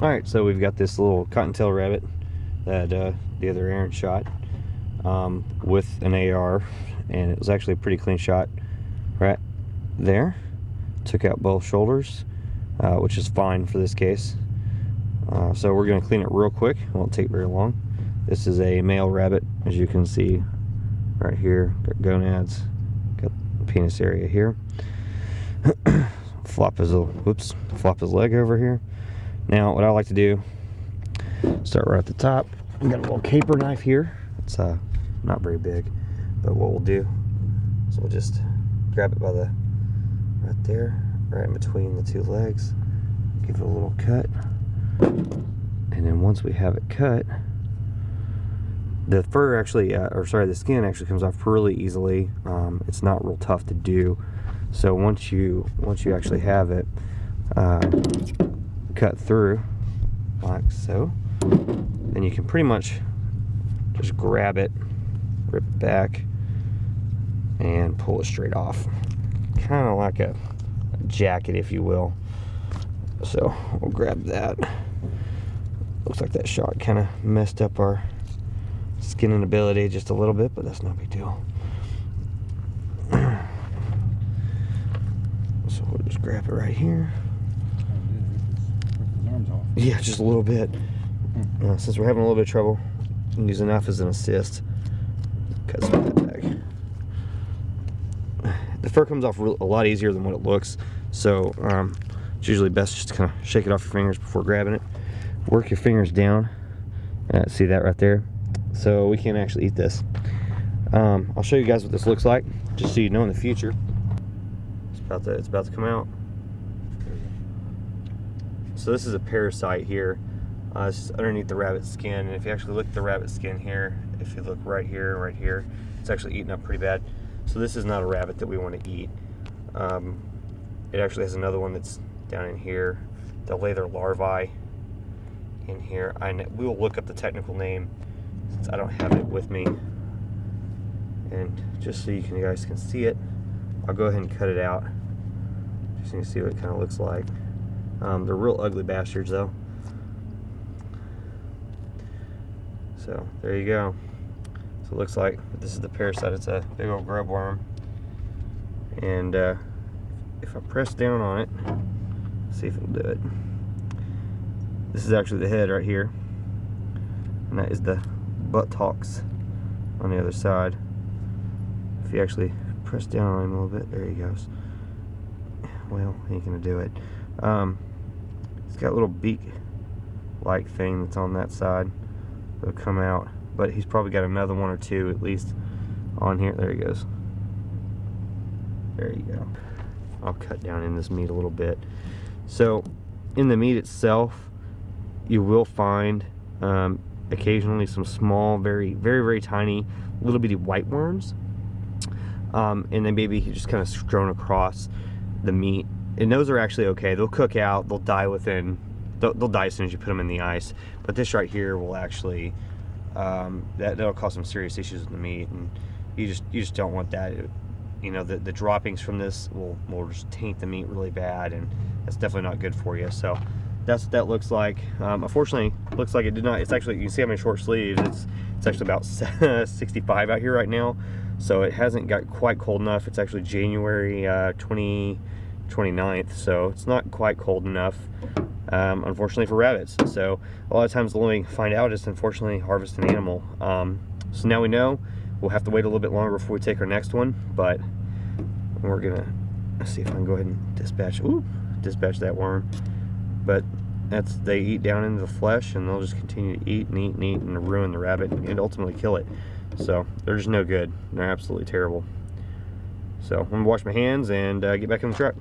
Alright, so we've got this little cottontail rabbit that the other Aaron shot with an AR, and it was actually a pretty clean shot right there. Took out both shoulders, which is fine for this case. So we're going to clean it real quick. It won't take very long. This is a male rabbit, as you can see right here. Got gonads, got the penis area here. Flop his leg over here. Now, what I like to do, start right at the top. We got a little caper knife here. It's not very big, but what we'll do is we'll just grab it by the right there, right in between the two legs. Give it a little cut, and then once we have it cut, the fur actually, the skin actually comes off really easily. It's not real tough to do. So once you actually have it cut through like so, then you can pretty much just grab it, rip it back, and pull it straight off, kind of like a jacket, if you will. So we'll grab that. Looks like that shot kind of messed up our skinning ability just a little bit, but that's no big deal. So we'll just grab it right here. Yeah, just a little bit. Since we're having a little bit of trouble, use a knife as an assist. Cut some of that back. The fur comes off a lot easier than what it looks, so it's usually best just to kind of shake it off your fingers before grabbing it. Work your fingers down. See that right there? So we can actually eat this. I'll show you guys what this looks like, just so you know in the future. It's about to come out. So this is a parasite here. It's just underneath the rabbit skin, and if you actually look at the rabbit skin here, if you look right here, it's actually eaten up pretty bad. So this is not a rabbit that we want to eat. It actually has another one that's down in here. They'll lay their larvae in here. We will look up the technical name since I don't have it with me. And just so you guys can see it, I'll go ahead and cut it out, just so you can see what it kind of looks like. They're real ugly bastards though. So there you go. So it looks like this is the parasite. It's a big old grub worm. And if I press down on it, see if it'll do it. This is actually the head right here, and that is the buttocks on the other side. If you actually press down on him a little bit, there he goes. Well, he ain't gonna do it. He's got a little beak-like thing that's on that side that'll come out, but he's probably got another one or two at least on here. There he goes. There you go. I'll cut down in this meat a little bit. So in the meat itself, you will find occasionally some small, very, very, very tiny, little bitty white worms, and then maybe just kind of strewn across the meat. And those are actually okay. They'll cook out. They'll die they'll die as soon as you put them in the ice. But this right here will actually that'll cause some serious issues with the meat, and you just don't want that. You know, the droppings from this will just taint the meat really bad, and that's definitely not good for you. So that's what that looks like. Unfortunately, looks like it did not. It's actually, you can see I'm in short sleeves. It's actually about 65 out here right now, so it hasn't got quite cold enough. It's actually January 29th, so it's not quite cold enough, unfortunately, for rabbits. So a lot of times the only way we find out is, unfortunately, harvest an animal. So now we know. We'll have to wait a little bit longer before we take our next one, but we're gonna see if I can go ahead and dispatch that worm. But they eat down into the flesh, and they'll just continue to eat and eat and eat and ruin the rabbit and ultimately kill it. So they're just no good. They're absolutely terrible. So I'm gonna wash my hands and get back in the truck.